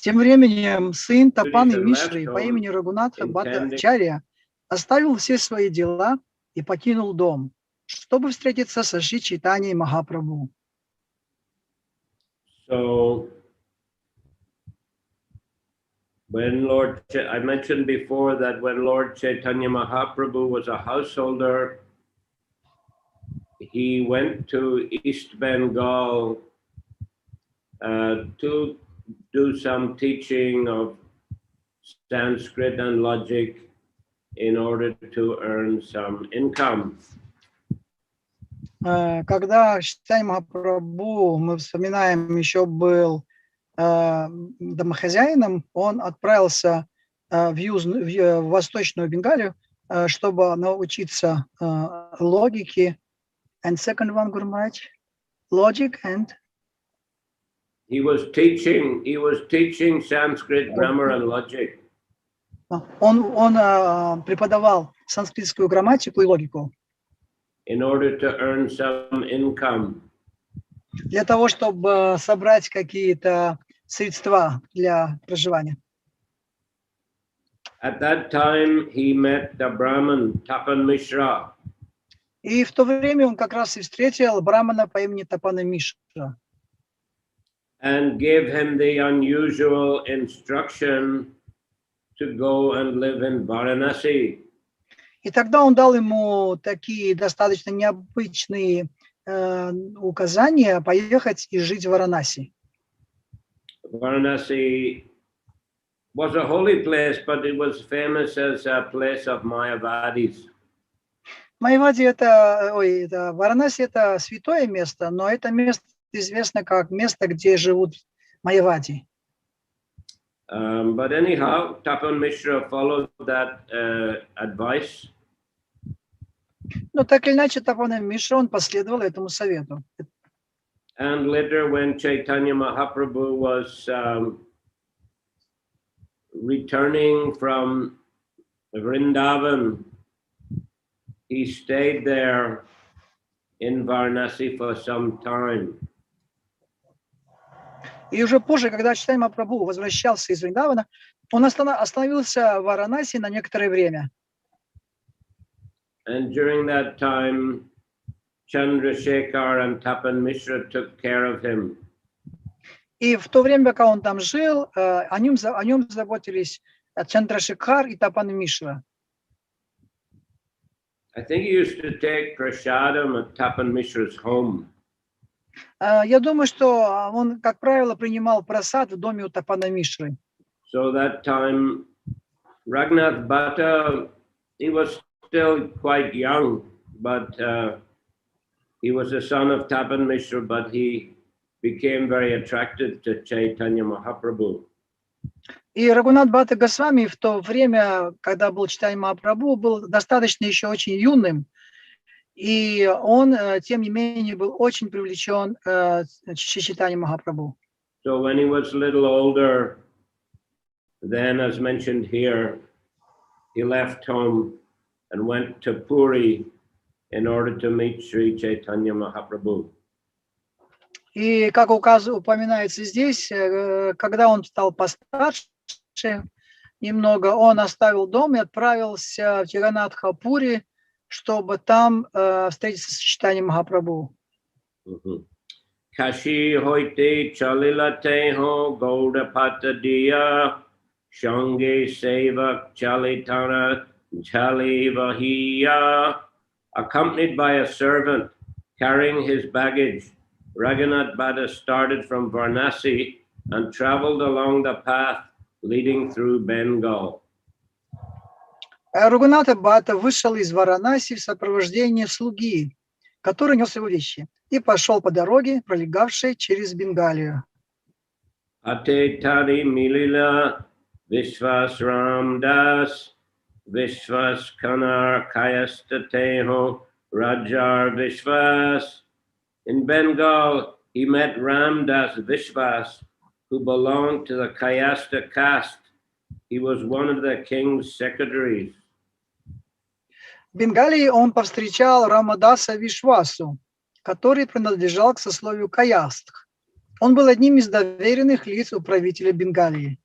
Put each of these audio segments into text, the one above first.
Тем временем сын Тапаны Мишры по имени Рагунатха Бхаттачарья оставил все свои дела и покинул дом, чтобы встретиться со Шри Чайтаньей Махапрабху. So, when I mentioned before that when Lord Chaitanya Mahaprabhu was a householder, he went to East Bengal to do some teaching of Sanskrit and logic in order to earn some income. Когда Чайтанья Махапрабху, мы вспоминаем, еще был домохозяином, он отправился в Восточную Бенгалию, чтобы научиться логике. And second one, Guru Maharaj, logic and... He was teaching Sanskrit grammar and logic. Он преподавал санскритскую грамматику и логику. In order to earn some income. Для того, чтобы собрать какие-то средства для проживания. At that time, he met the Brahmin Tapan Mishra. И в то время он как раз и встретил брамана по имени Тапана Мишра. And gave him the unusual instruction to go and live in Varanasi. И тогда он дал ему такие достаточно необычные указания поехать и жить в Варанаси. Varanasi was a holy place, but it was famous as a place of Mayavadis. Варанаси это святое место, но это место известно как место, где живут майявади. But anyhow, Tapan Mishra followed that advice. Но так или иначе, Тапана Мишра, он последовал этому совету. And later, when Chaitanya Mahaprabhu was returning from Vrindavan, he stayed there in Varanasi for some time. И уже позже, когда Чайтанья Махапрабху возвращался из Вриндавана, он остановился в Варанаси на некоторое время. And during that time, Chandrasekhar and Tapan Mishra took care of him. И в то время, пока он там жил, о нем заботились Чандрашекхар и Тапан Мишра. I think he used to take prasadam at Tapan Mishra's home. Я думаю, что он, как правило, принимал прасад в доме у Тапана Мишры. So that time, Raghunath Bhatta, he was still quite young, but he was a son of Tapan Mishra, but he became very attracted to Chaitanya Mahaprabhu. И Рагунат Бхатта Госвами в то время, когда был Чайтанья Махапрабху, был достаточно еще очень юным, и он, тем не менее, был очень привлечен Чайтаньей Махапрабху. So when he was a little older, then, as mentioned here, he left home and went to Puri in order to meet Sri Chaitanya Mahaprabhu. И, как упоминается здесь, когда он стал постарше немного, он оставил дом и отправился в Джаганнатха-Пури, чтобы там встретиться с Чайтаньей Махапрабху. Kashi hoite chalilate ho goda patadiya shange sevak chalitana chalivahiya. Accompanied by a servant carrying his baggage, Raghunath Bhatta started from Varanasi and traveled along the path leading through Bengal. Рагунат Бхатта вышел из Варанаси в сопровождении слуги, который нес его вещи, и пошел по дороге, пролегавшей через Бенгалию. Ate tari milila Vishwas Ramdas Vishwas Kanar Kayastateho Rajar Vishwas. In Bengal, he met Ramdas Vishwas, who belonged to the Kayasta caste. He was one of the king's secretaries. В Бенгалии он повстречал Рамадаса Вишвасу, который принадлежал к сословию Каястх. Он был одним из доверенных лиц управителя Бенгалии.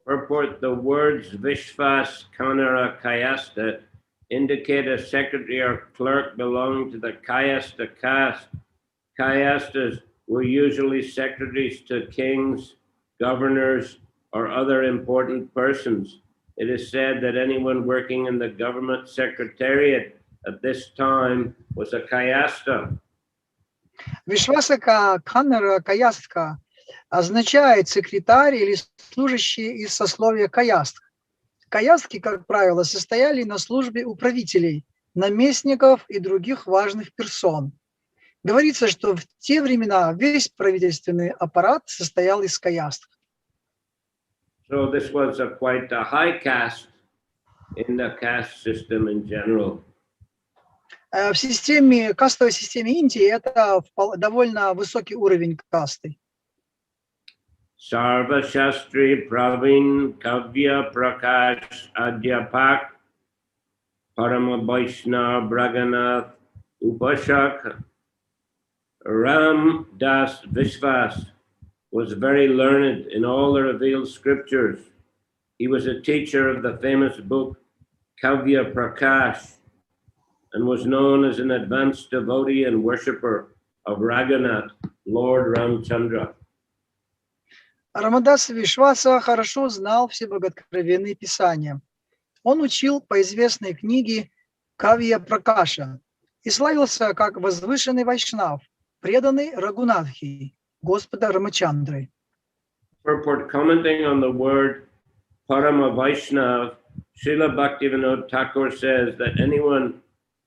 Purport: the words Vishvas Kanara Kayasta indicate a secretary or clerk belonging to the Kayasta caste. Kayastas were usually secretaries to kings, governors, or other important persons. It is said that anyone working in the government secretariat at this time was a Kayasta. Вишвасака Каннера Каястка означает секретарь или служащий из сословия каястх. Каястки, как правило, состояли на службе у правителей, наместников и других важных персон. Говорится, что в те времена весь правительственный аппарат состоял из каястх. So this was quite a high caste in the caste system in general. В системе, кастовой системе Индии это довольно высокий уровень касты. Sarva Shastri Pravin Kavya Prakash Adhyapak Parama Vaishnav Braganath Upashak Ram Das Vishvas was very learned in all the revealed scriptures. He was a teacher of the famous book Kavya Prakash and was known as an advanced devotee and worshipper of Raghunath, Lord Ramchandra. Рамадас Вишваса хорошо знал все боготкровенные писания. Он учил по известной книге Кавья Пракаша и славился как возвышенный вайшнав, преданный Рагунатхи, Господа Рамачандры. Purport: commenting on the word Parama Vaishnav, Srila Bhaktivinoda Thakur says that anyone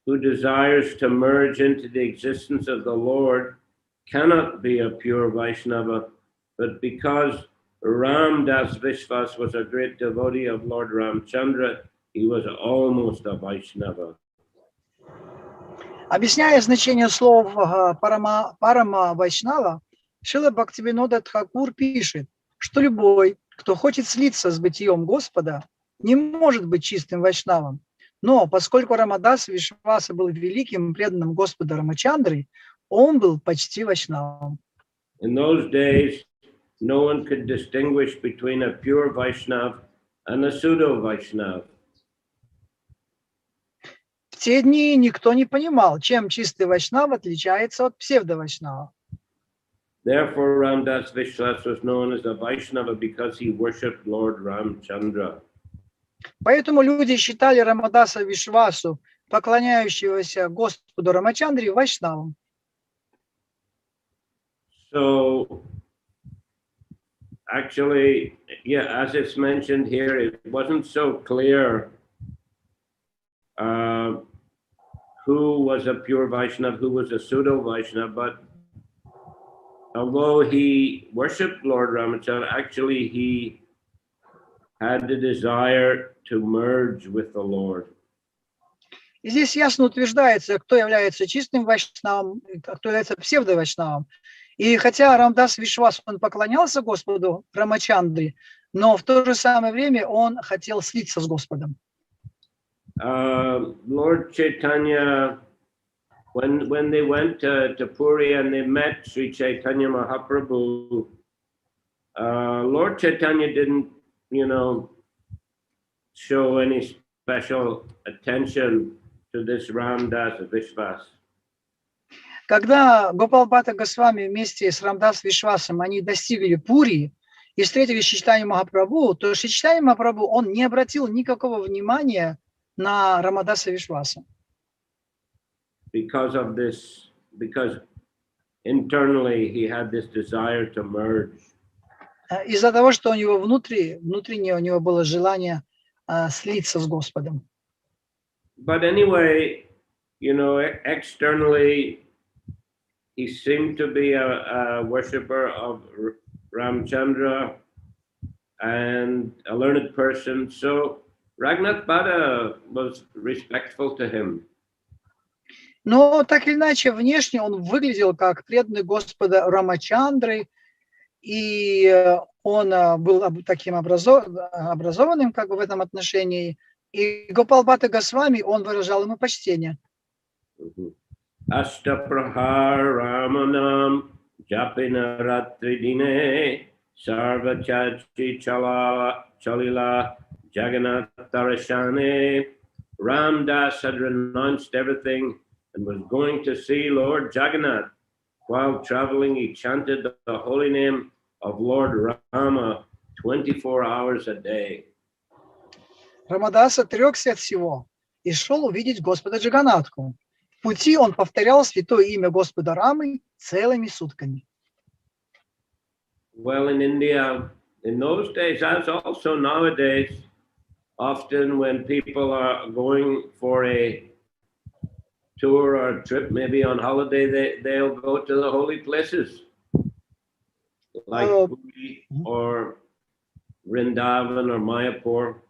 who desires to merge into the existence of the Lord cannot be a pure Vaishnava, but because Ram Das Vishvas was a great devotee of Lord Ramchandra, he was almost a Vaishnava. Объясняя значение слов Парама Вайшнава, Шрила Бхактивинода Тхакур пишет, что любой, кто хочет слиться с бытием Господа, не может быть чистым вайшнавом. Но поскольку Рамадас Вишваса был великим преданным Господа Рамачандры, он был почти вайшнавом. In those days, no one could distinguish between a pure Vaishnav and a pseudo Vaishnav. В те дни никто не понимал, чем чистый вайшнав отличается от псевдо-вайшнава. Therefore, Ram Das Vishwas was known as a Vaishnava because he worshipped Lord Ramchandra. Поэтому люди считали Рамадаса Вишвасу, поклоняющегося Господу Рамачандре, вайшнавом. So, actually, yeah, as it's mentioned here, it wasn't so clear who was a pure Vaishnava, who was a pseudo Vaishnava, but although he worshipped Lord Ramachandra, actually he had the desire to merge with the Lord. И здесь ясно утверждается, кто является чистым вайшнавом, а кто является псевдо-вайшнавом. И хотя Рамдас Вишвас, он поклонялся Господу Рамачандре, но в то же самое время он хотел слиться с Господом. Lord Chaitanya, when they went to Puri and they met Sri Chaitanya Mahaprabhu, Lord Chaitanya didn't, show any special attention to this Ramdas Vishwas. Когда Гопал-бхатта Госвами вместе с Рамдас Вишвасом они достигли Пури и встретились с Чайтаньей Махапрабху, то Чайтанья Махапрабху он не обратил никакого внимания на Рамадаса Вишваса. Because internally he had this desire to merge. Из-за того, что у него внутренне у него было желание слиться с Господом. But anyway, externally he seemed to be a worshipper of Ramchandra and a learned person. So Raghunath Bhatta was respectful to him. Но так или иначе, внешне он выглядел как преданный Господа Рамачандры, и он был таким образованным как бы в этом отношении. И Гопал-бхатта Госвами, он выражал ему почтение. Ashtaprahar Ramanam Japina Ratri Dine Sarva Chachi Chalila Jagannath Darashane. Ram Das had renounced everything and was going to see Lord Jagannath. While traveling, he chanted the holy name of Lord Rama 24 hours a day. Рамадас отрекся от всего и шел увидеть Господа Джаганнатху. В пути он повторял святое имя Господа Рамы целыми сутками. Well, in India, in those days, as also nowadays, often when people are going for a tour or a trip, maybe on holiday, they'll go to the holy places like Puri or Vrindavan or Mayapur.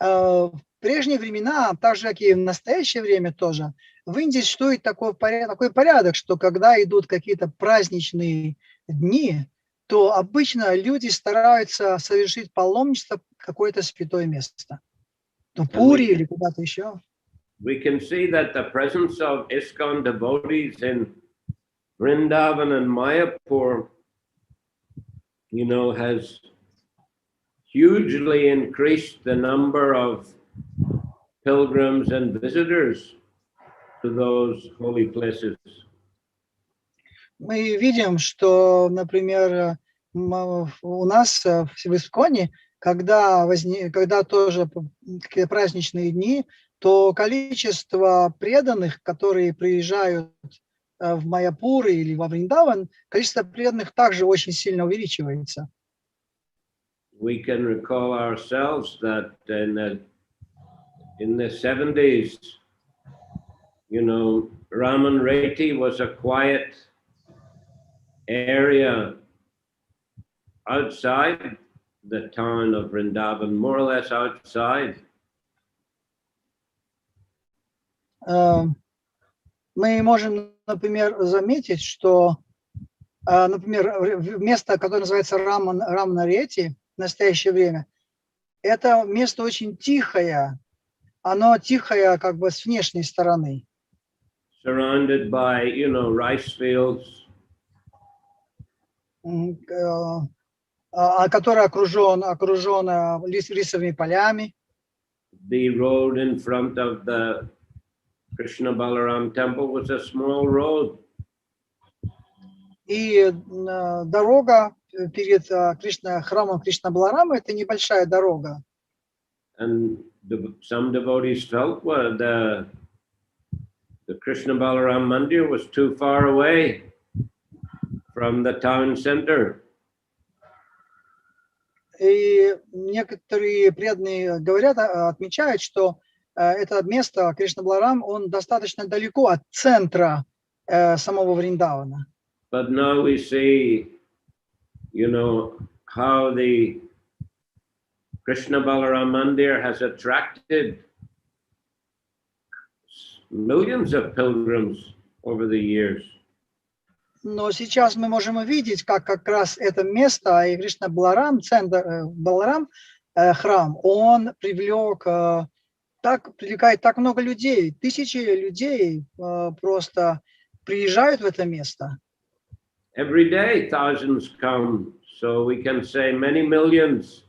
В прежние времена, так же, как и в настоящее время тоже, в Индии существует такой порядок, что когда идут какие-то праздничные дни, то обычно люди стараются совершить паломничество в какое-то святое место. То Пури или куда-то еще. We can see that the presence of ISKCON devotees in Vrindavan and Mayapur, you know, has hugely increased the number of pilgrims and visitors to those holy places. Мы видим, что, например, у нас в ISKCON, когда тоже какие-то праздничные дни, то количество преданных, которые приезжают в Майяпур или во Вриндаван, количество преданных также очень сильно увеличивается. We can recall ourselves that in the 70s, you know, Raman Reti was a quiet area outside the town of Vrindavan, more or less outside. Мы можем, например, заметить, что, например, место, которое называется Рамна-Рети в настоящее время, это место очень тихое. Оно тихое как бы с внешней стороны. Surrounded by, you know, rice fields. Которое окружено рисовыми полями. The road in front of the Krishna Balaram temple was a small road. И дорога перед храмом Кришна Баларама это небольшая дорога. And some devotees felt the Krishna Balaram Mandir was too far away from the town center. И некоторые преданные говорят, отмечают, что это место Кришна Баларам, он достаточно далеко от центра самого Вриндавана. But now we see, you know, how the Krishna Balaram Mandir has attracted millions of pilgrims over the years. Но сейчас мы можем увидеть, как раз это место, и Кришна Баларам, центр Баларам, храм, он привлекает так много людей, тысячи людей просто приезжают в это место. Every day thousands come, so we can say many millions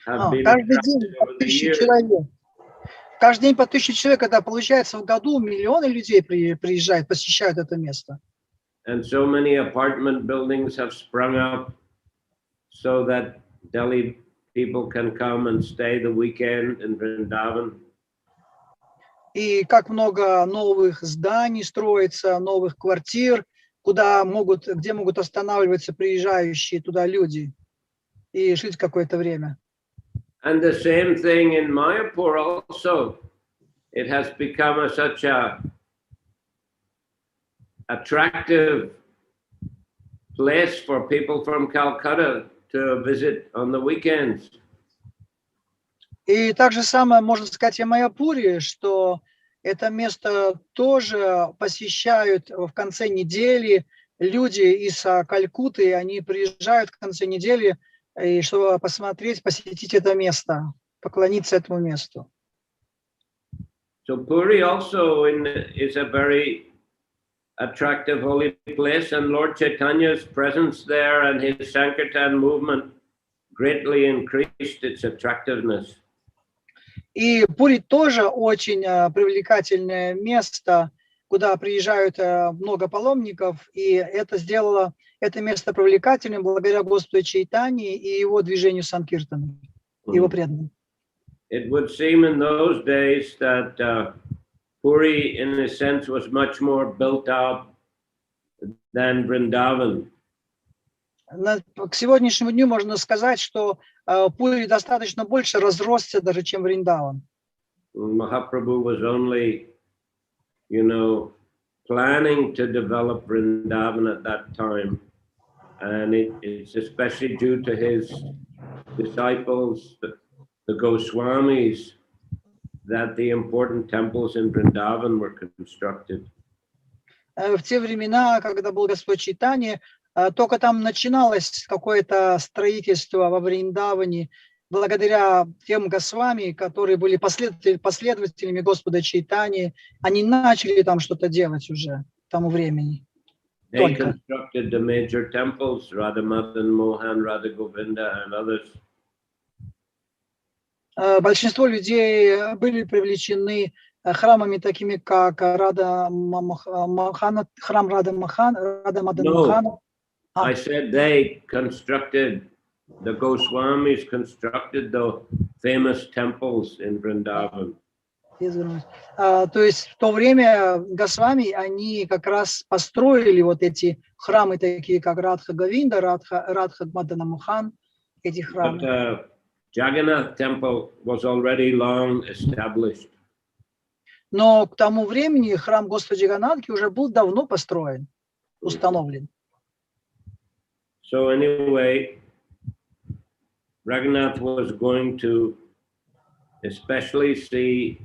have been attracted over the years. Каждый день по 1000 человек, это получается в году миллионы людей приезжают, посещают это место. And so many apartment buildings have sprung up so that Delhi people can come and stay the weekend in Vrindavan. И как много новых зданий строится, новых квартир, где могут останавливаться приезжающие туда люди и жить какое-то время. And the same thing in Mayapur also. It has become such a attractive place for people from Calcutta to visit on the weekends. И так же самое можно сказать и о Майяпуре, что это место тоже посещают в конце недели люди из Калькутты, они приезжают в конце недели, чтобы посетить это место, поклониться этому месту. So Puri also is a very attractive holy place, and Lord Chaitanya's presence there and his Sankirtan movement greatly increased its attractiveness. И Пури тоже очень привлекательное место, куда приезжают много паломников, и это сделало это место привлекательным благодаря Господу Чайтанье и его движению Санкиртана, его преданным. It would seem in those days that Puri, in a sense, was much more built up than Vrindavan. К сегодняшнему дню можно сказать, что Пури достаточно больше разросся даже, чем Вриндаван. Mahaprabhu was only, planning to develop Vrindavan at that time. And it's especially due to his disciples, the Goswamis, that the important temples in Vrindavan were constructed. В те времена, когда был Господь Чайтанья, только там начиналось какое-то строительство во Вриндаване, благодаря тем Госвами, которые были последователями Господа Чайтаньи, они начали там что-то делать уже к тому времени. They constructed the major temples, Radha Madan Mohan, Radha Govinda, and others. Большинство людей были привлечены храмами такими, как храм Рада Мадан Мохана. I said they constructed, the Goswamis constructed the famous temples in Vrindavan. То есть в то время Госвами, они как раз построили вот эти храмы, такие как Радха Говинда, Радха Мадана Мохан, эти храмы. But Jagannath temple was already long established. Но к тому времени храм Господа Джаганнатхи уже был давно построен, установлен. So anyway, Raghunath was going to especially see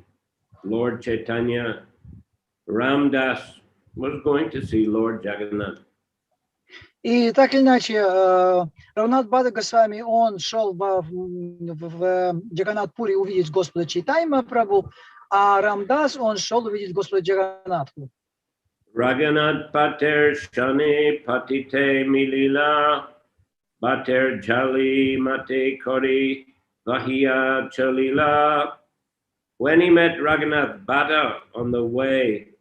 Lord Chaitanya. Ramdas was going to see Lord Jagannath. И так или иначе, Равнат Бада Госвами, он шел в Джаганнат-Пури увидеть Господа Чайтанью Махапрабху, а Рамдас, он шел увидеть Господа Джаганнатху. Raghunath pater shani patite milila, pater jali mate kori vahiya chalila. When he met Raghunath Bhatta on the way,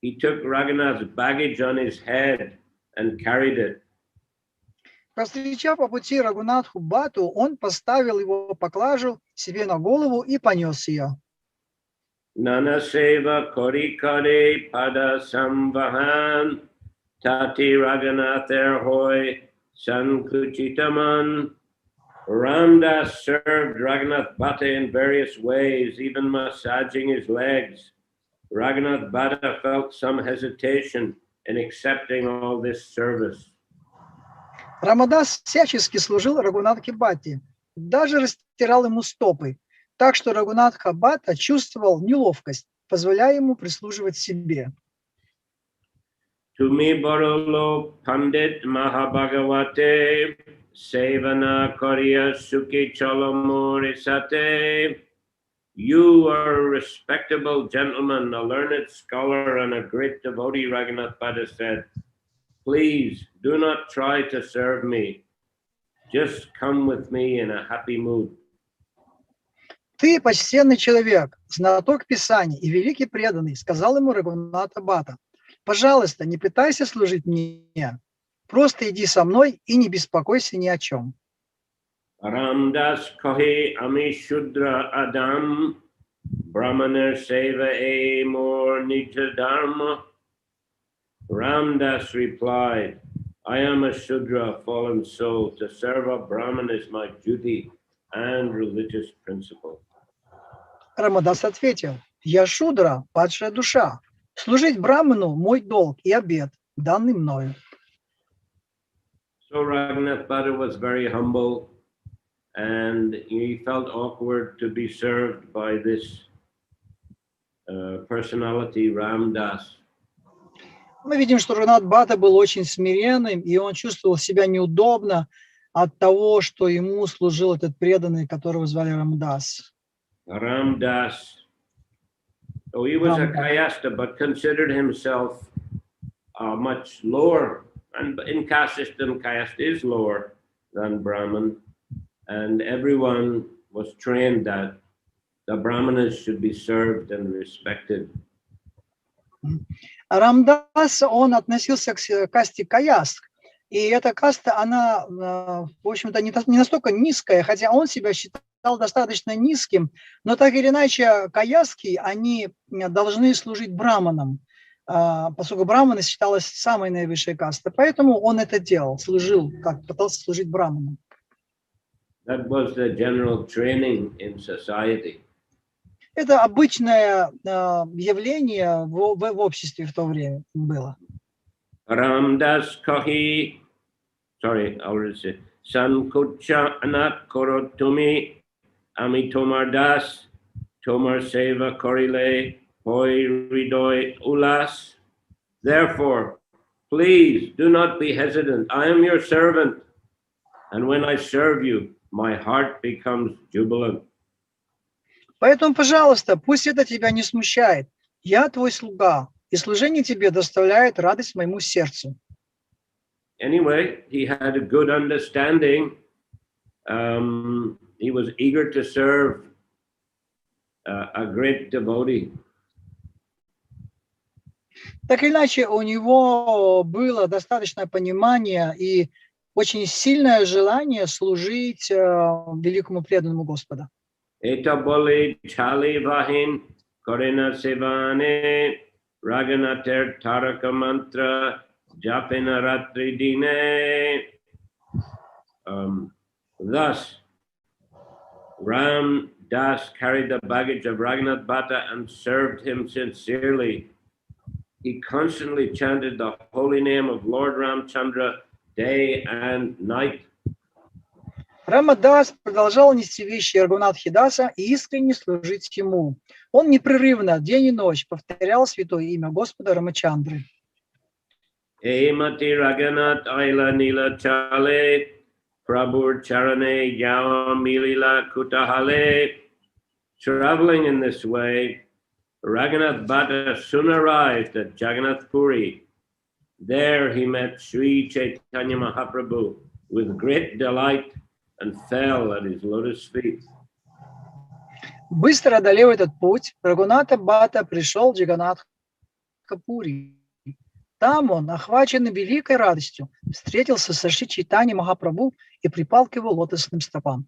he took Raghunath's baggage on his head and carried it. Повстречав по пути Рагунатху Бату, он поставил его поклажу себе на голову и понес ее. Nana seva kori kare pada samvahan, tati Raghunather hoy sankuchitaman. Ramdas served Raghunath Bhatta in various ways, even massaging his legs. Raghunath Bhatta felt some hesitation in accepting all this service. Рамадас всячески служил Рагунатхе Бхатте, даже растирал ему стопы, так что Рагунатха Бхатта чувствовал неловкость, позволяя ему прислуживать себе. Tumi Barolo Pandit Mahabhagavate Sevana Kariya Sukhi Chalamorisate. You are a respectable gentleman, a learned scholar, and a great devotee, Raghunath Bhatta said. Please do not try to serve me. Just come with me in a happy mood. Ты почтенный человек, знаток Писаний и великий преданный, сказал ему Рагунатха Бхатта. Пожалуйста, не пытайся служить мне. Просто иди со мной и не беспокойся ни о чем. Ramdas kahe ami shudra adam, brahmaner seva e more nita dharma. Ramdas replied, I am a Shudra, fallen soul. To serve a Brahman is my duty and religious principle. Рамадас ответил, я Шудра, падшая душа. Служить Брахману мой долг и обет, данный мною. So Raghunath Bhatta was very humble and he felt awkward to be served by this personality, Ramdas. Мы видим, что Рагунат Бхатта был очень смиренным, и он чувствовал себя неудобно от того, что ему служил этот преданный, которого звали Рамдас. Ramdas, so he was a Kayasta, but considered himself much lower, and in caste system, caste is lower than Brahman, and everyone was trained that the Brahmanas should be served and respected. Рамдас, он относился к касте каяст, и эта каста, она, в общем-то, не настолько низкая, хотя он себя считал достаточно низким, но так или иначе каястки, они должны служить браманам, поскольку браманы считалась самой наивысшей кастой, поэтому он это делал, служил, пытался служить браманам. That was the general training in society. Это обычное явление в обществе в то время было. Ramdas kahi, sorry, I will say, Sankucha anat korotumi ami tomar das, tomar seva korile, hoi ridoi ulas. Therefore, please do not be hesitant. I am your servant, and when I serve you, my heart becomes jubilant. Поэтому, пожалуйста, пусть это тебя не смущает. Я твой слуга, и служение тебе доставляет радость моему сердцу. Anyway, he had a good understanding. He was eager to serve a great devotee. Так или иначе, у него было достаточное понимание и очень сильное желание служить великому преданному Господу. Eta boli chali vahin korena sevane raganater taraka mantra japena ratri dine. Thus, Ram Das carried the baggage of Raghunath Bhatta and served him sincerely. He constantly chanted the holy name of Lord Ramchandra day and night. Рамадас продолжал нести вещи Рагунатхи Даса и искренне служить ему. Он непрерывно, день и ночь, повторял святое имя Господа Рамачандры. Emati Raghunath Aila Nila Chale Prabhur Charane Yam Milila Kutahale. Traveling in this way, Raghunath Bhatta soon arrived at Jagannath Puri. There he met Sri Chaitanya Mahaprabhu with great delight and fell at his lotus feet. Быстро одолев этот путь, Рагуната Бхатта пришел в Джаганнатха-Пури. Там он, охваченный великой радостью, встретился со Шри Чайтаньей Махапрабху и припал к его лотосным стопам.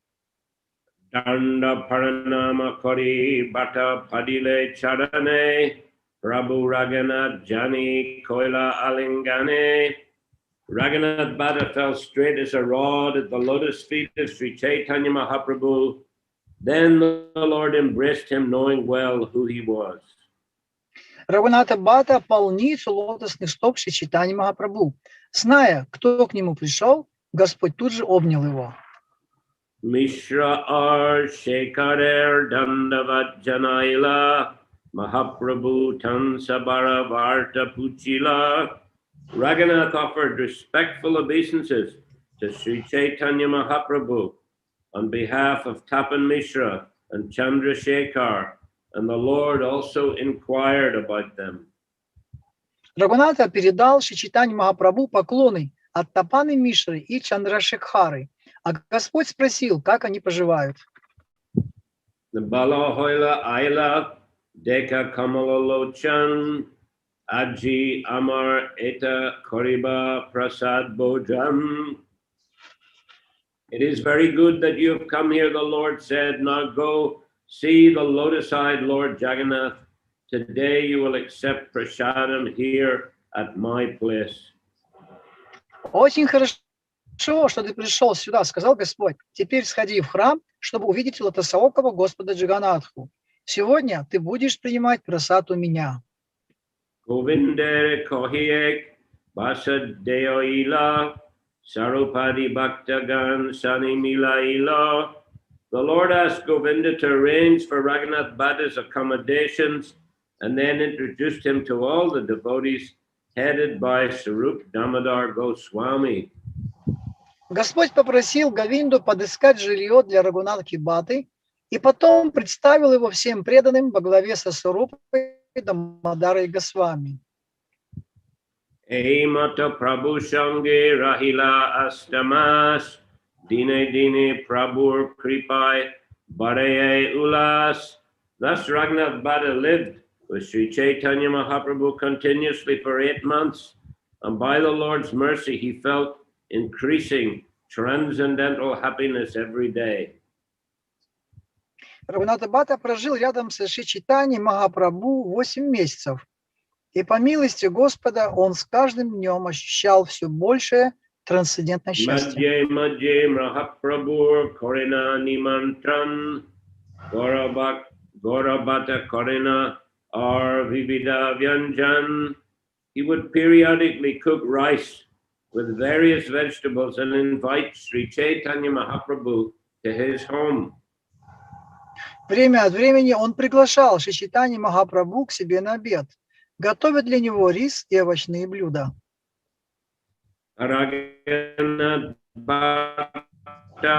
Danda Paranama Kori Bhatta Padile Charane Prabhu Raghunath Jani Koila Alingane. Raghunath Bhatta fell straight as a rod at the lotus feet of Sri Chaitanya Mahaprabhu. Then the Lord embraced him, knowing well who he was. Рагуната Бхатта пал ниц у лотосных стоп Шри Чайтаньи Махапрабху. Зная, кто к нему пришел, Господь тут же обнял его. Mishra ar Shekarer Dandavat Janaila Mahaprabhu Tansabara Varta Puchila. Raghunath offered respectful obeisances to Sri Chaitanya Mahaprabhu on behalf of Tapan Mishra and Chandrasekhar, and the Lord also inquired about them. Рагуната передал Шри Чайтаньи Махапрабху поклоны от Тапаны Мишры и Чандрашекхары, а Господь спросил, как они поживают. The Bala Hoila Aila Deka Kamala Lochan Aji Amar Eta Koriba Prasad Bojam. It is very good that you have come here, the Lord said. Now go see the lotus-eyed Lord Jagannath. Today you will accept prasadam here at my place. Очень хорошо, что ты пришел сюда, сказал Господь. Теперь сходи в храм, чтобы увидеть лотосоокого Господа Джаганатху. Сегодня ты будешь принимать прасад у меня. Govindere Kohiek Basadeo Ila Sarupadi Bhaktagan Sani Mila Ila. The Lord asked Govinda to arrange for Raghunath Bhatta's accommodations and then introduced him to all the devotees headed by Sarup Damodar Goswami. Господь попросил Говинду подыскать жилье для Рагунатхи Бхатты и потом представил его всем преданным во главе со Сарупой Дамодарой Госвами. Eimata Prabhu Sange Rahila Astamas Dine Dine Prabhur Kripai Baraye Ulas. Thus Raghunath Bhatta lived with Sri Chaitanya Mahaprabhu continuously for 8 months, and by the Lord's mercy he felt increasing transcendental happiness every day. Рагунат Бхатта прожил рядом с Шри Чайтаньей Махапрабху 8 месяцев. И по милости Господа он с каждым днем ощущал все большее трансцендентное счастье. Madhye Mahaprabhu Korina Nimantran Gaurabhata Korina or Vivida Vyanjan. He would periodically cook rice with various vegetables and invite Sri Chaitanya Mahaprabhu to his home. Время от времени он приглашал Шри Чайтанью Махапрабху к себе на обед, готовя для него рис и овощные блюда. Raghunath Bhatta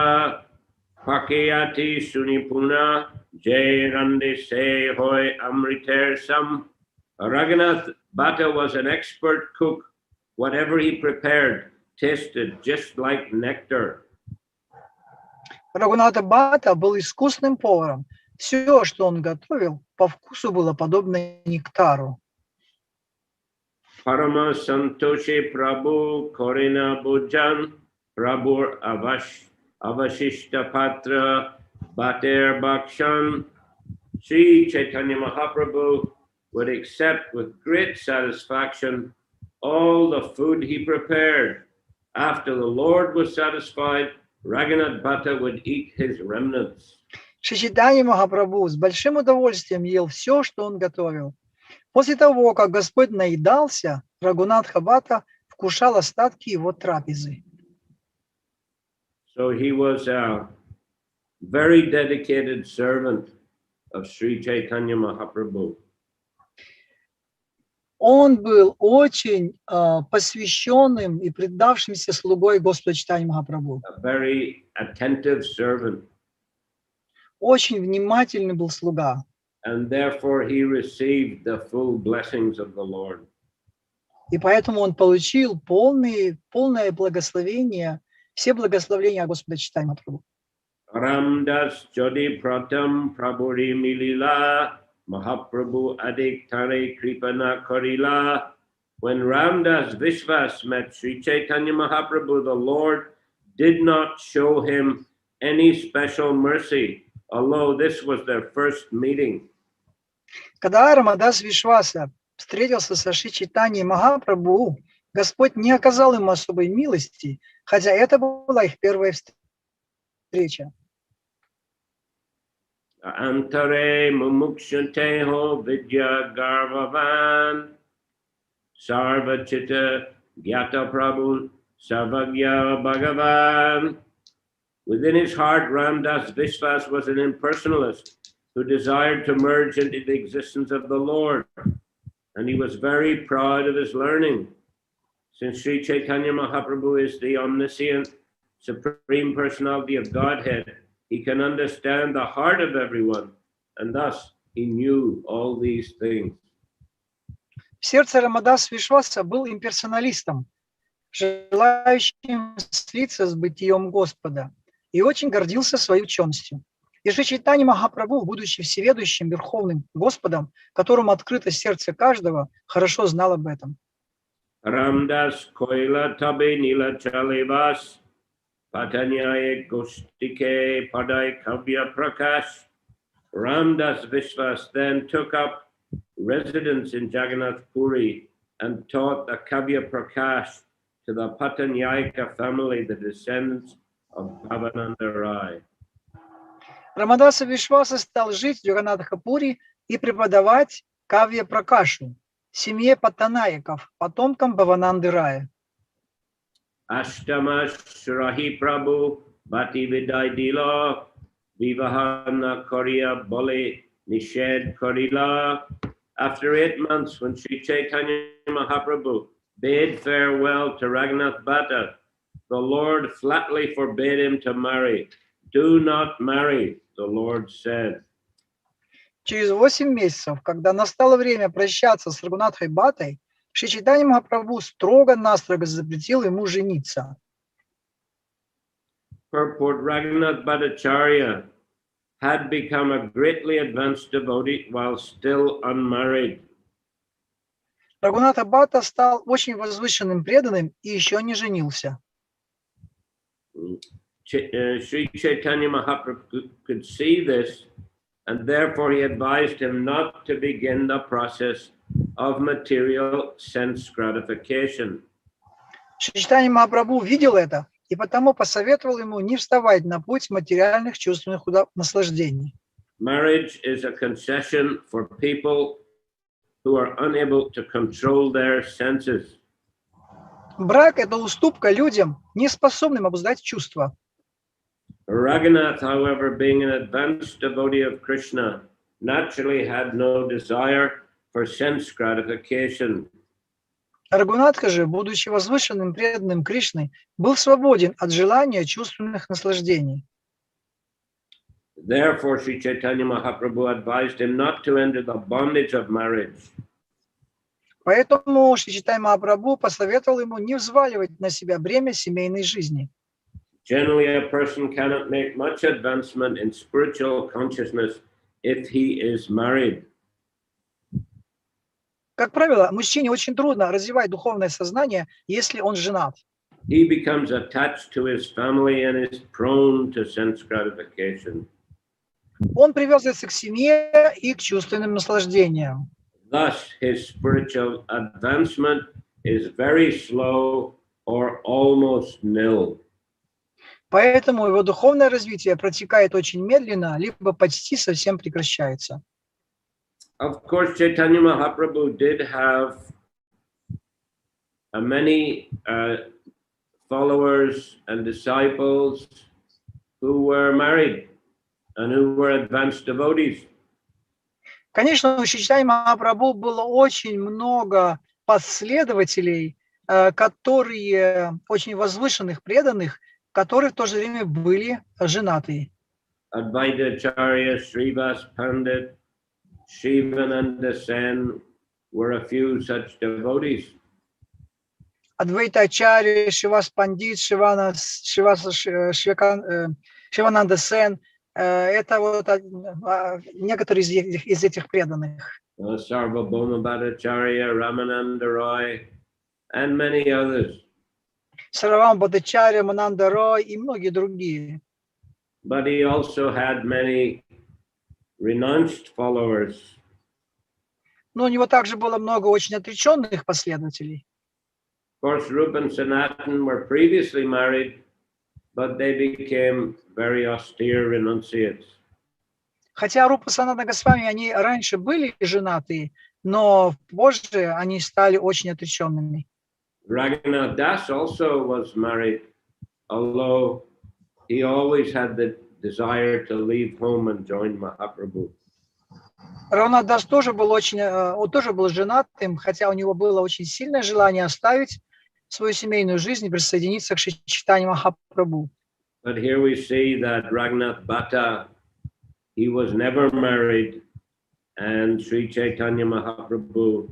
Pakayati Sunipuna Jai Rande Se Hoy Amriter Sam. Raghunath Bhatta was an expert cook. Whatever he prepared tasted just like nectar. Рагунат Бхатта был искусным поваром. Все, что он готовил, по вкусу было подобно нектару. Parama Santoshe Prabhu Korina Bhujan Prabhu Avashishta Patra Bhatter Bhakshan. Sri Chaitanya Mahaprabhu would accept with great satisfaction all the food he prepared. After the Lord was satisfied, Raghunath Bhatta would eat his remnants. Шри Чайтанья Махапрабху с большим удовольствием ел все, что он готовил. После того, как Господь наедался, Рагунатха Бхатта вкушал остатки его трапезы. So he was a very dedicated servant of Sri Chaitanya Mahaprabhu. Он был очень посвященным и предавшимся слугой Господа Чайтаньи Махапрабху. A very attentive servant. Очень внимательный был слуга. And therefore he received the full blessings of the Lord. И поэтому он получил полное благословение, все благословения Господа Чайтаньи Махапрабху. Ramdas Jodi Pratam Prabhuri Milila Mahaprabhu Adik Tare Kripana Korila. When Ramdas Vishwas met Sri Chaitanya Mahaprabhu, the Lord did not show him any special mercy, although this was their first meeting. Когда Рамадас Вишваса встретился со Шри Чайтаньей Махапрабху, Господь не оказал ему особой милости, хотя это была их первая встреча. Antare mumukshanteho vidya garvavan sarva chitta gyata prabhu sarvagya bhagavan. Within his heart, Ramdas Vishwas was an impersonalist who desired to merge into the existence of the Lord, and he was very proud of his learning. Since Sri Chaitanya Mahaprabhu is the omniscient, supreme personality of Godhead, he can understand the heart of everyone, and thus he knew all these things. В сердце Рамадас Вишваса был имперсоналистом, желающим слиться с бытием Господа, и очень гордился своей ученостью. И Шри Чайтанья Махапрабху, будучи всеведущим Верховным Господом, которому открыто сердце каждого, хорошо знал об этом. Ramdas Koila Tabe Nila Chalevas Patanyaye Gostike Padai Kavya Prakash. Ramdas Vishwas then took up residence in Jagannath Puri and taught the Kavya Prakash to the Patanyayika family, the descendants of Bhavananda Rai. Рамадаса Вишваса стал жить в Джаганнатха-Пури и преподавать Кавья Пракашу, семье Паттанаиков, потомкам Бхавананды Рая. Ashtama Shrahi Prabhu Bhati Vidai Dila Vivahana Korea Bole Nished Korila. After 8 months, when Sri Chaitanya Mahaprabhu bade farewell to Raghunath Bhatta, the Lord flatly forbade him to marry. Do not marry, the Lord said. Через 8 месяцев, когда настало время прощаться с Рагунатхой Бхаттой, Шри Чайтанья Махапрабху строго-настрого запретил ему жениться. Purport: Raghunath Bhattacharya had become a greatly advanced devotee while still unmarried. Рагунатха Бхатта стал очень возвышенным преданным и еще не женился. Sri Chaitanya Mahaprabhu could see this, and therefore he advised him not to begin the process of material sense gratification. Шри Чайтанья Махапрабху видел это и потому посоветовал ему не вставать на путь материальных чувственных наслаждений. Marriage is a concession for people who are unable to control their senses. Брак – это уступка людям, не способным обуздать чувства. Raghunath, however, being an advanced devotee of Krishna, naturally had no desire for sense gratification. Рагунатха же, будучи возвышенным преданным Кришны, был свободен от желания чувственных наслаждений. Therefore, Sri Chaitanya Mahaprabhu advised him not to enter the bondage of marriage. Поэтому Шри Чайтанья Махапрабху посоветовал ему не взваливать на себя бремя семейной жизни. Generally, a person cannot make much advancement in spiritual consciousness if he is married. Как правило, мужчине очень трудно развивать духовное сознание, если он женат. He becomes attached to his family and is prone to sense gratification. Он привязывается к семье и к чувственным наслаждениям. Thus, his spiritual advancement is very slow or almost nil. Поэтому его духовное развитие протекает очень медленно, либо почти совсем прекращается. Of course, Chaitanya Mahaprabhu did have many followers and disciples who were married and who were advanced devotees. Конечно, у Шри Чайтаньи Махапрабху было очень много последователей, которые очень возвышенных, преданных, которые в то же время были женаты. Advaita Acharya, Srivas Pandit, Shivananda Sen were a few such devotees. Адвайта Ачарья, Шривас Пандит, Шивананда Сен – это вот некоторые из этих преданных. Sarvabhauma Bhattacharya, Ramananda Roy, and many others. Саравам Бхаттачарья, Мананда Рой и многие другие. But he also had many renounced followers. Но у него также было много очень отреченных последователей. Of course, Rupa and Sanatan were previously married, but they became very austere renunciates. Хотя Рупа Санатана Госвами, они раньше были женаты, но позже они стали очень отреченными. Raghunath Das also was married, although he always had the desire to leave home and join Mahaprabhu. Рагунат Дас тоже был он тоже был женатым, хотя у него было очень сильное желание оставить свою семейную жизнь и присоединиться к Шри Чайтанье Махапрабху. But here we see that Raghunath Bhatta, he was never married, and Sri Chaitanya Mahaprabhu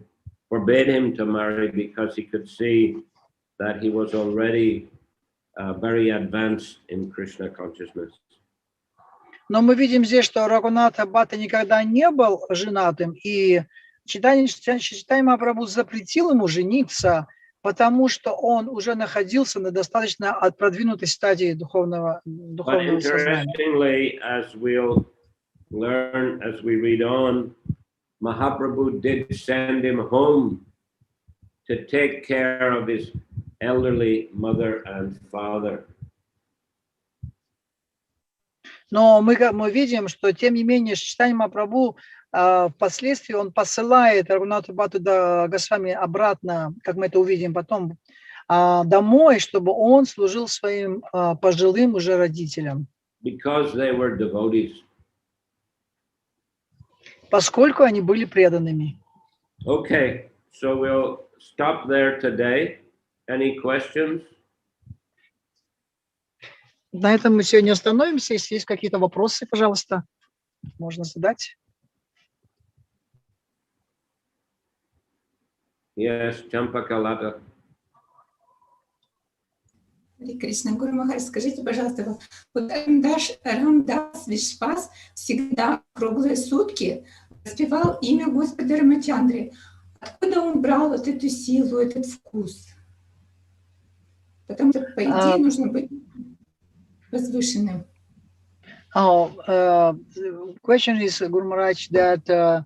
forbade him to marry because he could see that he was already very advanced in Krishna consciousness. Но мы видим здесь, что Рагунатха Бхатта никогда не был женатым, и Чайтанья Махапрабху запретил ему жениться, потому что он уже находился на достаточно продвинутой стадии духовного сознания. Interestingly, as we'll learn as we read on, Mahaprabhu did send him home to take care of his elderly mother and father. Но мы видим, что тем не менее Чайтанья Махапрабху впоследствии он посылает Рагунатха Бхатту Госвами обратно, как мы это увидим потом, домой, чтобы он служил своим пожилым уже родителям. Because they were devotees. Поскольку они были преданными. Okay, so we'll stop there today. Any questions? На этом мы сегодня остановимся. Если есть какие-то вопросы, пожалуйста, можно задать. Yes, Champakalata. Харе Кришна. Гуру Махарадж, скажите, пожалуйста, вот Рамдас Вишвас всегда круглые сутки воспевал имя Господа Рамачандры. Откуда он брал вот эту силу, этот вкус? Потому что, по идее, нужно быть возвышенным. Question is, Guru Maharaj, that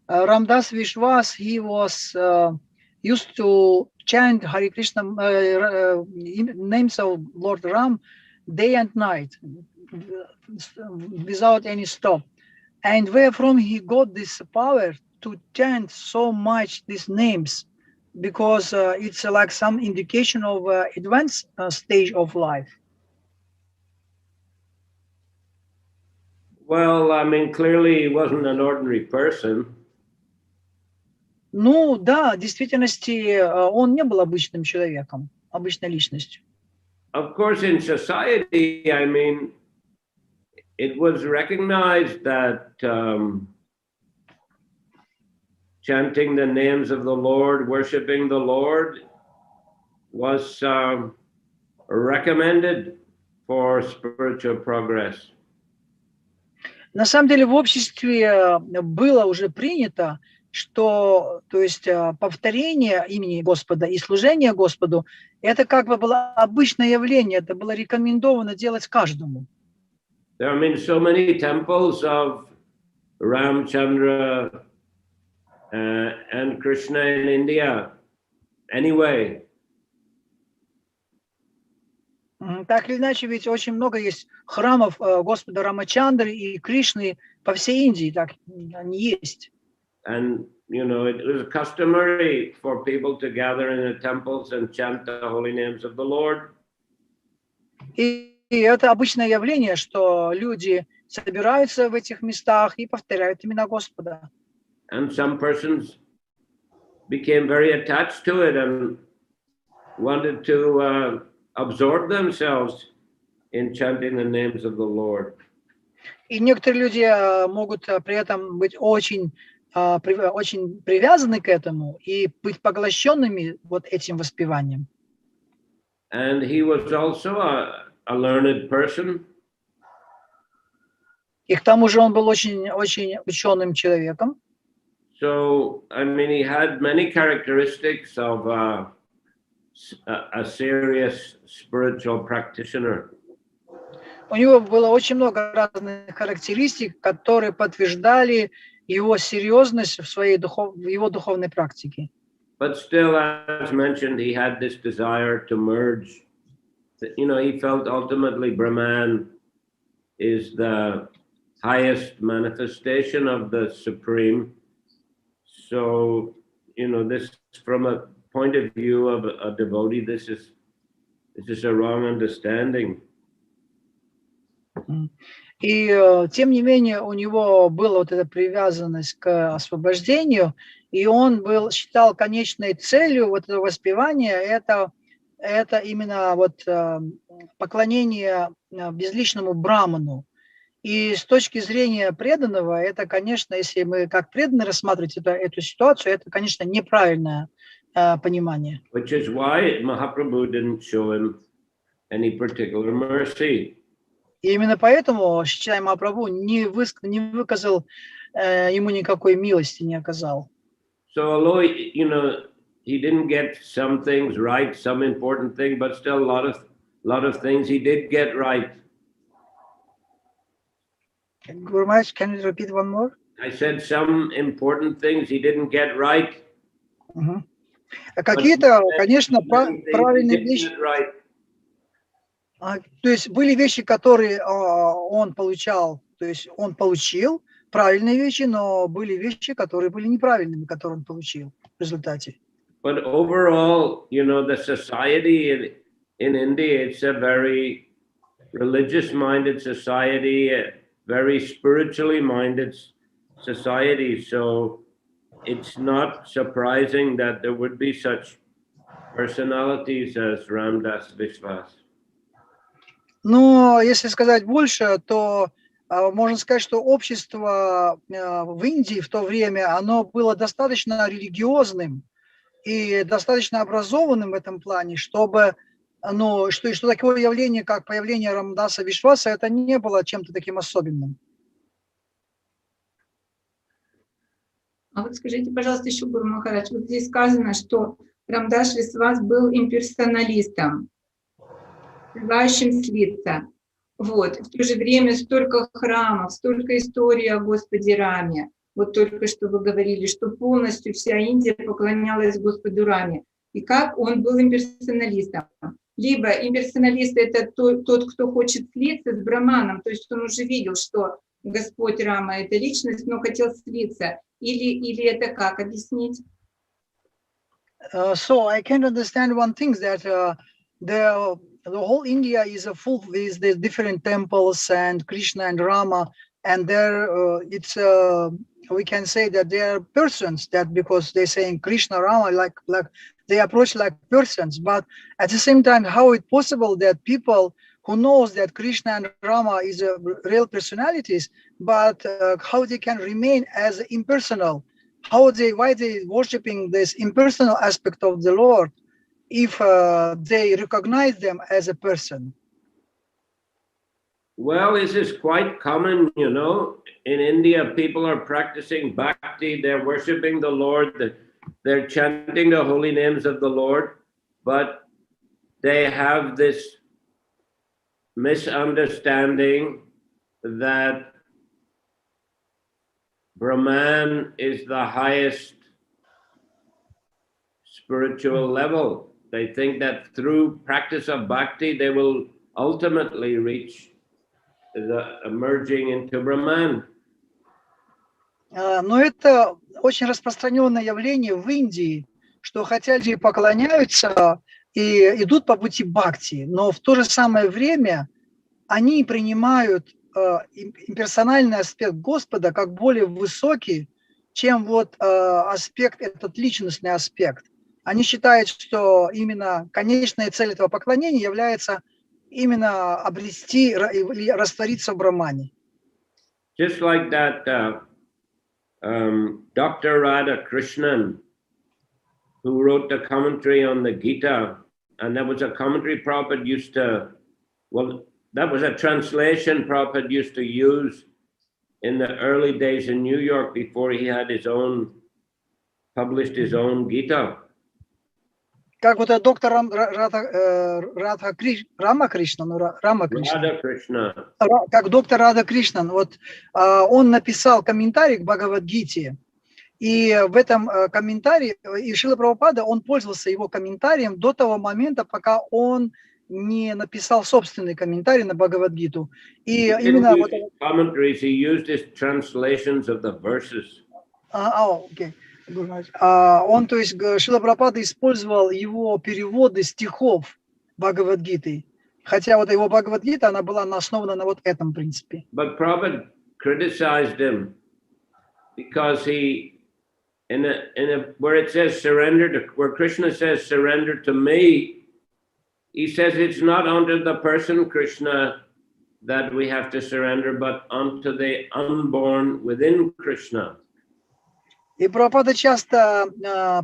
Ramdas Vishwas, he was used to chant Hare Krishna names of Lord Ram day and night without any stop. And wherefrom he got this power to chant so much these names, because it's like some indication of advanced stage of life. Well, I mean, clearly he wasn't an ordinary person. Ну да, в действительности он не был обычным человеком, обычной личностью. Of course, in society, I mean, it was recognized that chanting the names of the Lord, worshiping the Lord, was recommended for spiritual progress. На самом деле в обществе было уже принято, что, то есть, повторение имени Господа и служение Господу, это как бы было обычное явление, это было рекомендовано делать каждому. There are, I mean, so many temples of Ramchandra and Krishna in India. Anyway. Так или иначе, ведь очень много есть храмов Господа Рамачандры и Кришны по всей Индии, так они есть. And, you know, it was customary for people to gather in the temples and chant the holy names of the Lord. И это обычное явление, что люди собираются в этих местах и повторяют имена Господа. And some persons became very attached to it and wanted to absorb themselves in chanting the names of the Lord. И некоторые люди могут при этом быть очень привязаны к этому и быть поглощенными вот этим воспеванием. And he was also a learned person. И к тому же он был очень ученым человеком. So, I mean, he had many characteristics of a serious spiritual practitioner. У него было очень много разных характеристик, которые подтверждали его серьезность в его духовной практике. But still, as mentioned, he had this desire to merge. You know, he felt ultimately Brahman is the highest manifestation of the Supreme. So, you know, this, from a point of view of a devotee, this is a wrong understanding. И тем не менее у него была вот эта привязанность к освобождению, и он считал конечной целью вот этого воспевания это именно вот поклонение безличному браману. И с точки зрения преданного, это, конечно, если мы как преданные рассматривать эту ситуацию, это, конечно, неправильное понимание. Which is why Mahaprabhu didn't show him any particular mercy. И именно поэтому, считаем, Махапрабху не выказал ему никакой милости, не оказал. So although, you know, he didn't get some things right, some important thing, but still a lot of things he did get right. Guru Maharaj, can you repeat one more? I said some important things he didn't get right. Какие-то, конечно, правильные вещи. То есть были вещи, которые он получал, то есть он получил правильные вещи, но были вещи, которые были неправильными, которые он получил в результате. But overall, you know, the society in India, it's a very religious-minded society, a very spiritually minded society. So it's not surprising that there would be such personalities as Ramdas Vishwas. Но если сказать больше, то можно сказать, что общество в Индии в то время, оно было достаточно религиозным, и достаточно образованным в этом плане, чтобы, ну, что такое явление, как появление Рамдаса Вишваса, это не было чем-то таким особенным. А вот скажите, пожалуйста, еще, Гуру Махарадж, вот здесь сказано, что Рамдас Вишвас был имперсоналистом, желающим слиться. Вот. В то же время столько храмов, столько историй о Господе Раме. Вот только что вы говорили, что полностью вся Индия поклонялась Господу Раме. И как он был имперсоналистом? Либо имперсоналист — это тот, кто хочет слиться с Браманом, то есть он уже видел, что Господь Рама — это личность, но хотел слиться. Или это как объяснить? So I can understand one thing, that the whole India is full with the different temples and Krishna and Rama, and there we can say that they are persons, that because they're saying Krishna, Rama, like they approach like persons, but at the same time, how it possible that people who knows that Krishna and Rama is real personalities, but how they can remain as impersonal? Why they worshiping this impersonal aspect of the Lord if they recognize them as a person? Well, this is quite common, you know. In India, people are practicing bhakti, they're worshiping the Lord, they're chanting the holy names of the Lord, but they have this misunderstanding that Brahman is the highest spiritual level. They think that through practice of bhakti, they will ultimately reach the emerging into Brahman. Но это очень распространенное явление в Индии, что хотя люди поклоняются и идут по пути бхакти, но в то же самое время они принимают имперсональный аспект Господа как более высокий, чем вот аспект, этот личностный аспект. Они считают, что именно конечная цель этого поклонения является именно обрести или раствориться в Брахмане. Just like that, Dr. Radha Krishnan, who wrote the commentary on the Gita, and that was a commentary Prabhupada used to, well, that was a translation Prabhupada used to use in the early days in New York before he had published his own Gita. Как вот доктор Рама Кришна, как доктор Рада Кришнан, вот он написал комментарий к Бхагавад-гите, и в этом комментарии, и Шрила Прабхупада, он пользовался его комментарием до того момента, пока он не написал собственный комментарий на Бхагавад-гиту. И именно вот commentaries, he used his translations of the verses. Okay. Он, то есть, Шрила Прабхупада использовал его переводы стихов Бхагавад-гиты, хотя вот его Бхагавад-гита, она была основана на вот этом принципе. But Prabhupada criticized him because he, where it says where Krishna says surrender to me, he says it's not unto the person Krishna that we have to surrender, but unto the unborn within Krishna. И Прабхупада часто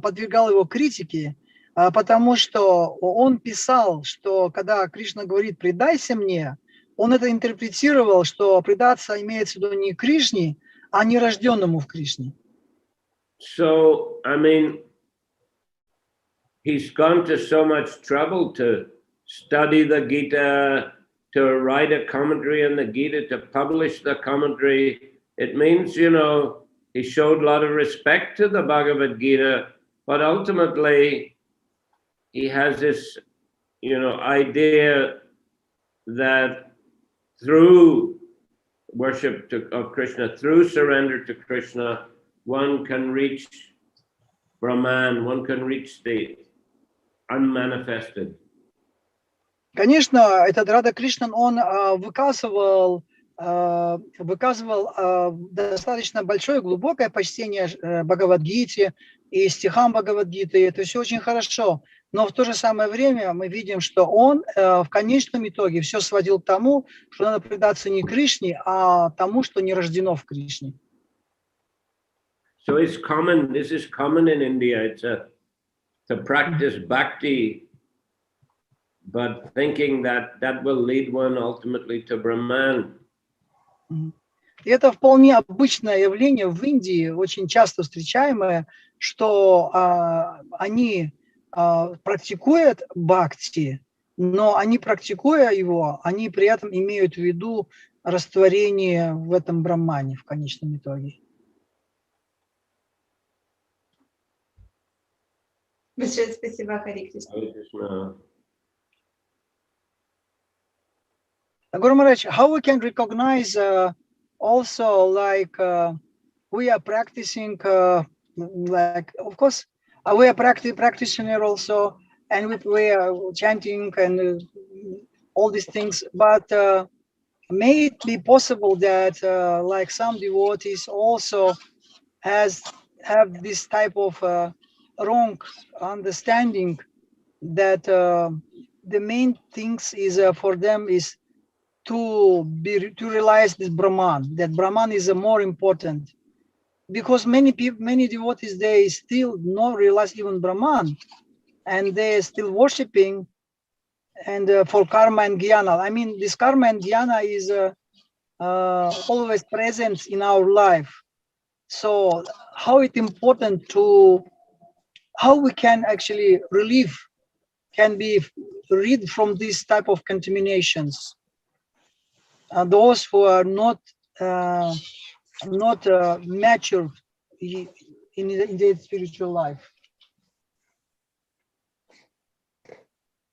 подвергал его критике, потому что он писал, что когда Кришна говорит «предайся мне», он это интерпретировал, что предаться имеется в виду не Кришне, а не рожденному в Кришне. So, I mean, he's gone to so much trouble to study the Gita, to write a commentary on the Gita, to publish the commentary. It means, you know, he showed a lot of respect to the Bhagavad Gita, but ultimately he has this, you know, idea that through worship of Krishna, through surrender to Krishna, one can reach Brahman, one can reach the unmanifested. Конечно, этот Рада Кришнан, он выказывал достаточно большое, глубокое почтение Бхагавад-гите и стихам Бхагавад-гиты. Это все очень хорошо. Но в то же самое время мы видим, что он в конечном итоге все сводил к тому, что надо предаться не Кришне, а тому, что не рождено в Кришне. So it's common, this is common in India. to practice bhakti, but thinking that that will lead one ultimately to Brahman. И это вполне обычное явление в Индии, очень часто встречаемое, что они практикуют бхакти, но они, практикуя его, они при этом имеют в виду растворение в этом брахмане в конечном итоге. Большое спасибо, Харе Кришна. Guru Maharaj, how we can recognize also like we are practicing like of course we are practitioner also, and we are chanting and all these things, but may it be possible that like some devotees also have this type of wrong understanding that the main things is for them is to realize this Brahman, that Brahman is more important, because many devotees, they still not realize even Brahman, and they are still worshipping and for karma and jnana. I mean, this karma and jnana is always present in our life. So how it's important to, how we can actually can be rid from this type of contaminations. Those who are not mature in their spiritual life.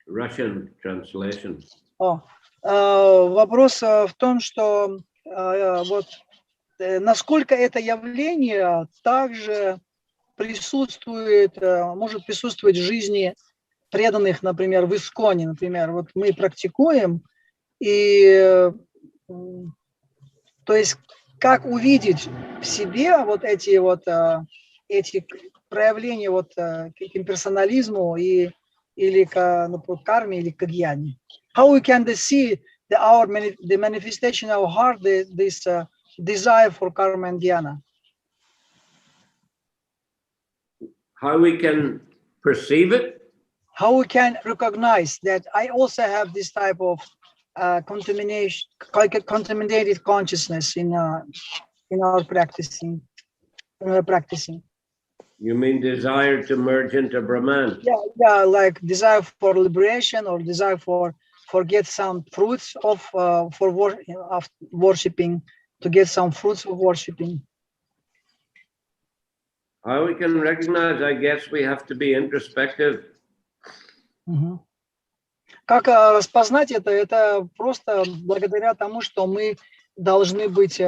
Russian translation. Вопрос в том, что вот насколько это явление также присутствует, может присутствовать в жизни преданных, например, в Исконе, например, вот мы практикуем, и то есть как увидеть в себе вот эти проявления вот к имперсонализму или к карме, или к гьяне. How we can see the manifestation of our heart, this desire for karma and jnana? How we can perceive it? How we can recognize that I also have this type of contaminated consciousness in our practicing. You mean desire to merge into Brahman? Yeah, like desire for liberation or desire for get some fruits of worshiping, to get some fruits of worshiping. How we can recognize? I guess we have to be introspective. Как распознать это? Это просто благодаря тому, что мы должны быть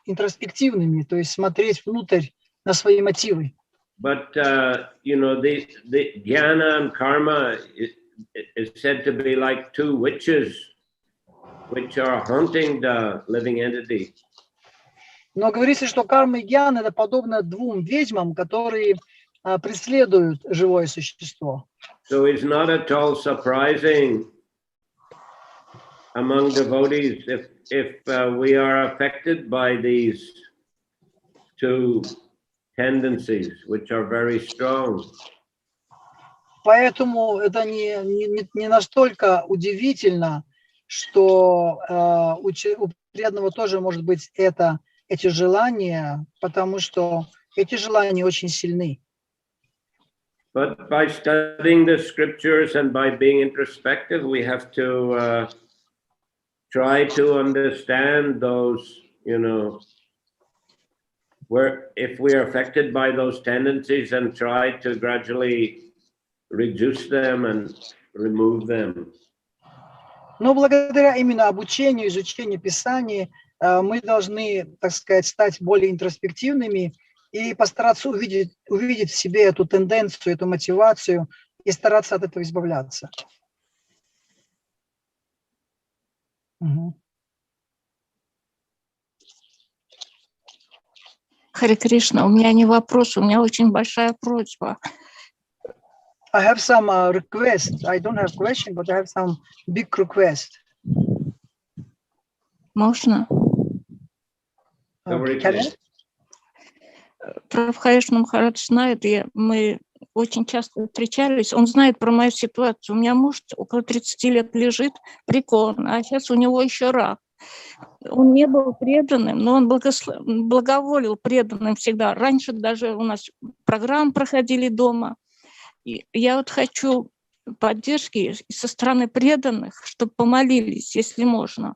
интроспективными, то есть смотреть внутрь на свои мотивы. But you know, the jnana and karma is said to be like two witches, which are haunting the living entity. Но говорится, что карма и гьяна это подобно двум ведьмам, которые преследуют живое существо. So it's not at all surprising among devotees if we are affected by these two tendencies, which are very strong. Поэтому это не настолько удивительно, что у преданного тоже может быть эти желания, потому что эти желания очень сильны. But by studying the scriptures and by being introspective, we have to try to understand those, you know, where if we are affected by those tendencies and try to gradually reduce them and remove them. Но благодаря именно обучению, изучению Писаний, мы должны, так сказать, стать более интроспективными и постараться увидеть в себе эту тенденцию, эту мотивацию и стараться от этого избавляться. Харе Кришна, у меня не вопрос, у меня очень большая просьба. I have some requests. I don't have question, but I have some big request. Можно? Can I? Прабхавишну Махарадж знает, мы очень часто встречались, он знает про мою ситуацию. У меня муж около 30 лет лежит, прикован, а сейчас у него еще рак. Он не был преданным, но он благоволил преданным всегда. Раньше даже у нас программы проходили дома. И я вот хочу поддержки со стороны преданных, чтобы помолились, если можно.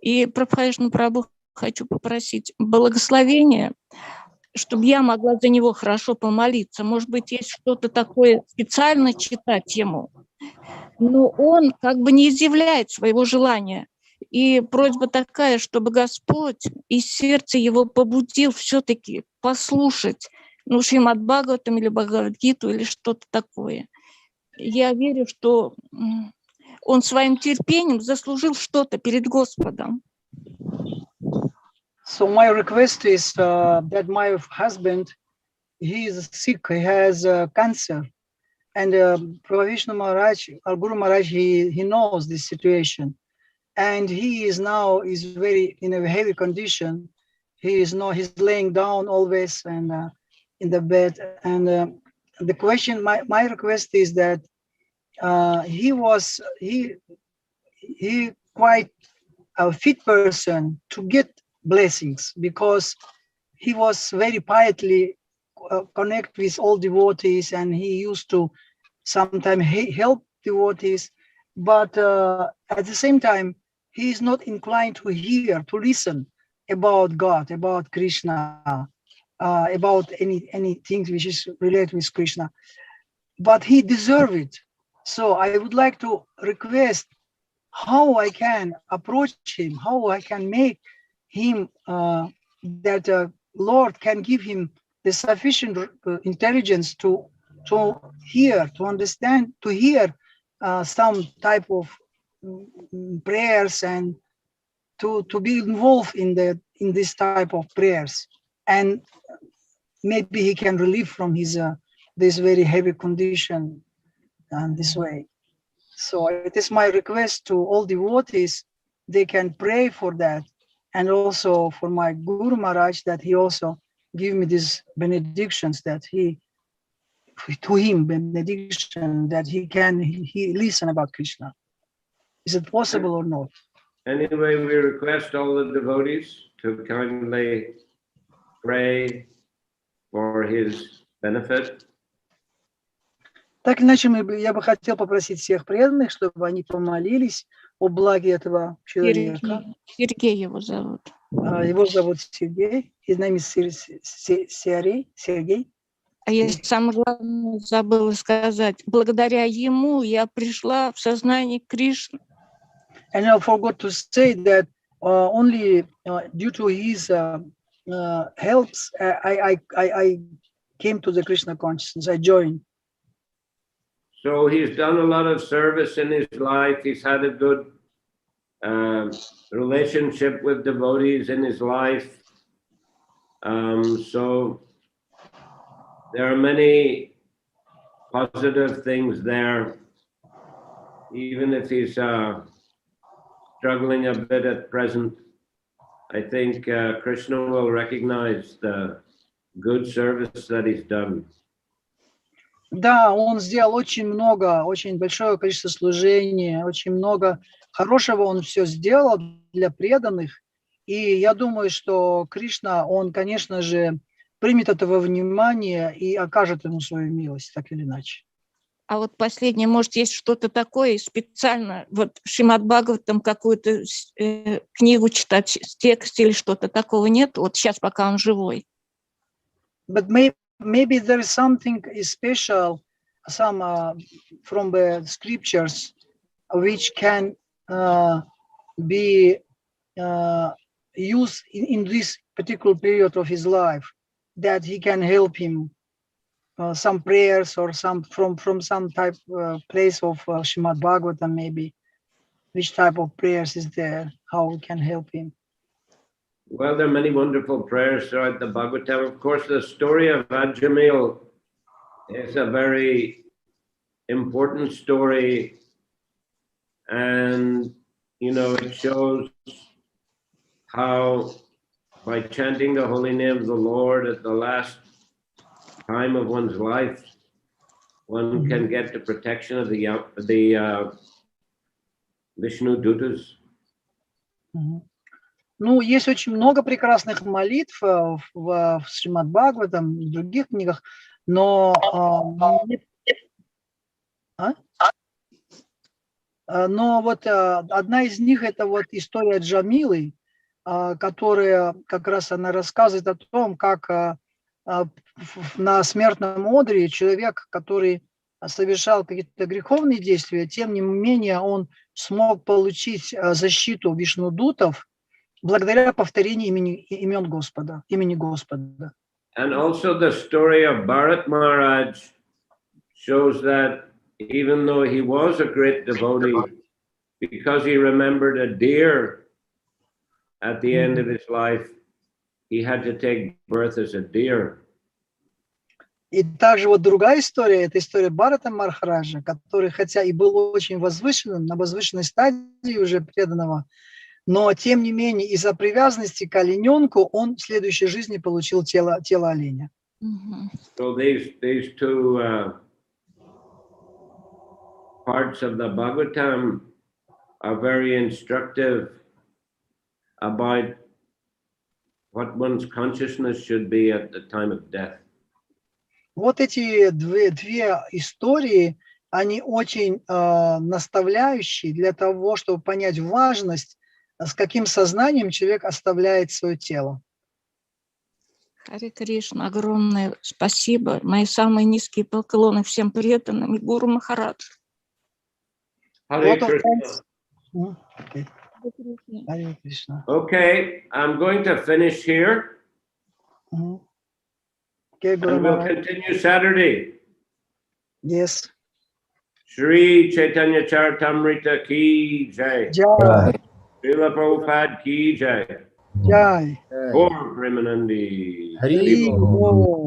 И Прабхавишну Прабху хочу попросить благословения, чтобы я могла за него хорошо помолиться. Может быть, есть что-то такое специально читать ему. Но он как бы не изъявляет своего желания. И просьба такая, чтобы Господь из сердца его побудил все-таки послушать, ну, Шримад Бхагаватам или Бхагавад-гиту или что-то такое. Я верю, что он своим терпением заслужил что-то перед Господом. So my request is that my husband, he is sick, he has cancer, and Prabhavishnu Maharaj, our Guru Maharaj, he knows this situation, and he is now very in a heavy condition. He's laying down always and in the bed. And the question, my request is that he quite a fit person to get blessings, because he was very piety connect with all devotees, and he used to sometimes help devotees, but at the same time he is not inclined to hear, to listen about God, about Krishna, about anything which is related with Krishna, but he deserves it. So I would like to request how I can approach him, how I can make him that Lord can give him the sufficient intelligence to hear, to understand, to hear some type of prayers, and to be involved in this type of prayers, and maybe he can relieve from his this very heavy condition this way. So it is my request to all devotees, they can pray for that, and also for my Guru Maharaj, that he also give me these benedictions, that benediction, that he listen about Krishna. Is it possible or not? Anyway, we request all the devotees to kindly pray for his benefit. Так или иначе, я бы хотел попросить всех преданных, чтобы они помолились о благе этого человека. Сергей его зовут. Его зовут Сергей, из нами Сергей. А я самое главное забыла сказать. Благодаря ему я пришла в сознание Кришны. And I forgot to say that only due to his helps, I came to the Krishna consciousness. I joined. So he's done a lot of service in his life. He's had a good relationship with devotees in his life. So there are many positive things there, even if he's struggling a bit at present. I think Krishna will recognize the good service that he's done. Да, он сделал очень много, очень большое количество служений, очень много хорошего он все сделал для преданных. И я думаю, что Кришна, он, конечно же, примет этого внимания и окажет ему свою милость, так или иначе. А вот последнее, может, есть что-то такое специально, вот Шримад Бхагаватам какую-то книгу читать, текст или что-то такого нет? Вот сейчас, пока он живой. But maybe there is something special, some from the scriptures, which can be used in this particular period of his life, that he can help him. Some prayers or some from some type place of Srimad Bhagavatam, maybe. Which type of prayers is there? How we can help him? Well, there are many wonderful prayers throughout the Bhagavatam. Of course, the story of Ajamil is a very important story, and it shows how by chanting the holy name of the Lord at the last time of one's life, one can get the protection of the Vishnu Dutas. Ну, есть очень много прекрасных молитв в Шримад Бхагаватам, в других книгах, но вот одна из них — это вот история Джамилы, которая как раз она рассказывает о том, как на смертном одре человек, который совершал какие-то греховные действия, тем не менее он смог получить защиту вишнудутов благодаря повторению имени Господа. And also the story of Bharat Maharaj shows that even though he was a great devotee, because he remembered a deer at the end of his life, he had to take birth as a deer. И также вот другая история, это история Бхарата Махараджа, который, хотя и был очень возвышенным, на возвышенной стадии уже преданного, но тем не менее из-за привязанности к олененку он в следующей жизни получил тело оленя. So these two parts of the Bhagavatam are very instructive about what one's consciousness should be at the time of death. Вот эти две истории, они очень наставляющие для того, чтобы понять важность, с каким сознанием человек оставляет свое тело. Харе Кришна, огромное спасибо. Мои самые низкие поклоны всем преданным и Гуру Махарадж. Hare Krishna. Okay, I'm going to finish here. Okay, and we'll continue Saturday. Yes. Shri Chaitanya Charitamrita ki jai. Jai. Shrila Prabhupada ki jai. Jai. Om Premanandi. Hari Bol.